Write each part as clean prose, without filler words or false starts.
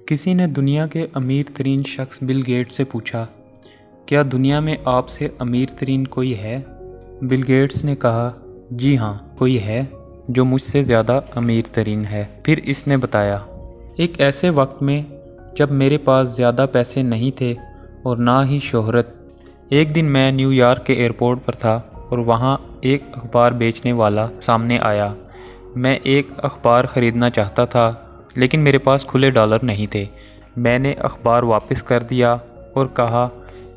کسی نے دنیا کے امیر ترین شخص بل گیٹس سے پوچھا، کیا دنیا میں آپ سے امیر ترین کوئی ہے؟ بل گیٹس نے کہا، جی ہاں، کوئی ہے جو مجھ سے زیادہ امیر ترین ہے۔ پھر اس نے بتایا، ایک ایسے وقت میں جب میرے پاس زیادہ پیسے نہیں تھے اور نہ ہی شہرت، ایک دن میں نیو یارک کے ایئرپورٹ پر تھا اور وہاں ایک اخبار بیچنے والا سامنے آیا۔ میں ایک اخبار خریدنا چاہتا تھا لیکن میرے پاس کھلے ڈالر نہیں تھے۔ میں نے اخبار واپس کر دیا اور کہا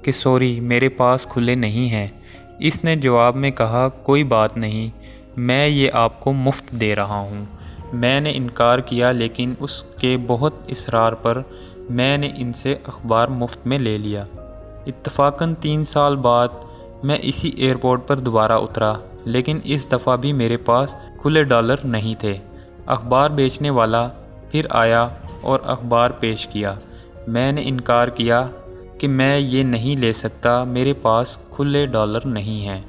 کہ سوری، میرے پاس کھلے نہیں ہیں۔ اس نے جواب میں کہا، کوئی بات نہیں، میں یہ آپ کو مفت دے رہا ہوں۔ میں نے انکار کیا لیکن اس کے بہت اصرار پر میں نے ان سے اخبار مفت میں لے لیا۔ اتفاقاً 3 سال بعد میں اسی ایئرپورٹ پر دوبارہ اترا، لیکن اس دفعہ بھی میرے پاس کھلے ڈالر نہیں تھے۔ اخبار بیچنے والا پھر آیا اور اخبار پیش کیا۔ میں نے انکار کیا کہ میں یہ نہیں لے سکتا، میرے پاس کھلے ڈالر نہیں ہیں۔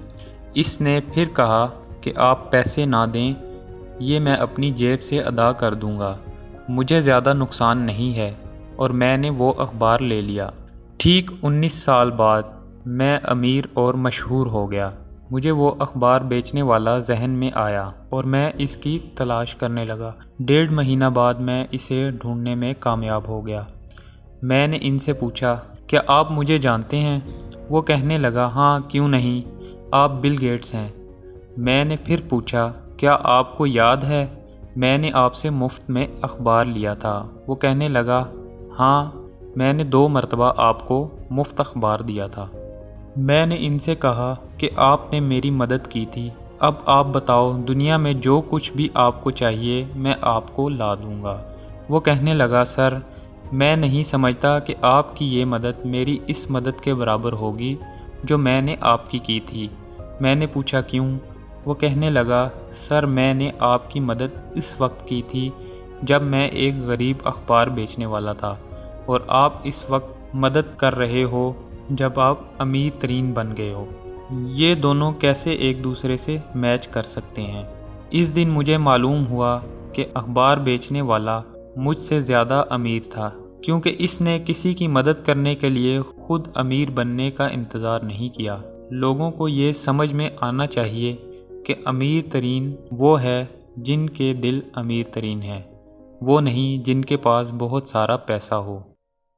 اس نے پھر کہا کہ آپ پیسے نہ دیں، یہ میں اپنی جیب سے ادا کر دوں گا، مجھے زیادہ نقصان نہیں ہے، اور میں نے وہ اخبار لے لیا۔ ٹھیک 19 سال بعد میں امیر اور مشہور ہو گیا۔ مجھے وہ اخبار بیچنے والا ذہن میں آیا اور میں اس کی تلاش کرنے لگا۔ 1.5 مہینہ بعد میں اسے ڈھونڈنے میں کامیاب ہو گیا۔ میں نے ان سے پوچھا، کیا آپ مجھے جانتے ہیں؟ وہ کہنے لگا، ہاں، کیوں نہیں، آپ بل گیٹس ہیں۔ میں نے پھر پوچھا، کیا آپ کو یاد ہے میں نے آپ سے مفت میں اخبار لیا تھا؟ وہ کہنے لگا، ہاں، میں نے 2 مرتبہ آپ کو مفت اخبار دیا تھا۔ میں نے ان سے کہا کہ آپ نے میری مدد کی تھی، اب آپ بتاؤ، دنیا میں جو کچھ بھی آپ کو چاہیے میں آپ کو لا دوں گا۔ وہ کہنے لگا، سر، میں نہیں سمجھتا کہ آپ کی یہ مدد میری اس مدد کے برابر ہوگی جو میں نے آپ کی تھی۔ میں نے پوچھا، کیوں؟ وہ کہنے لگا، سر، میں نے آپ کی مدد اس وقت کی تھی جب میں ایک غریب اخبار بیچنے والا تھا، اور آپ اس وقت مدد کر رہے ہو جب آپ امیر ترین بن گئے ہو۔ یہ دونوں کیسے ایک دوسرے سے میچ کر سکتے ہیں؟ اس دن مجھے معلوم ہوا کہ اخبار بیچنے والا مجھ سے زیادہ امیر تھا، کیونکہ اس نے کسی کی مدد کرنے کے لیے خود امیر بننے کا انتظار نہیں کیا۔ لوگوں کو یہ سمجھ میں آنا چاہیے کہ امیر ترین وہ ہے جن کے دل امیر ترین ہیں، وہ نہیں جن کے پاس بہت سارا پیسہ ہو۔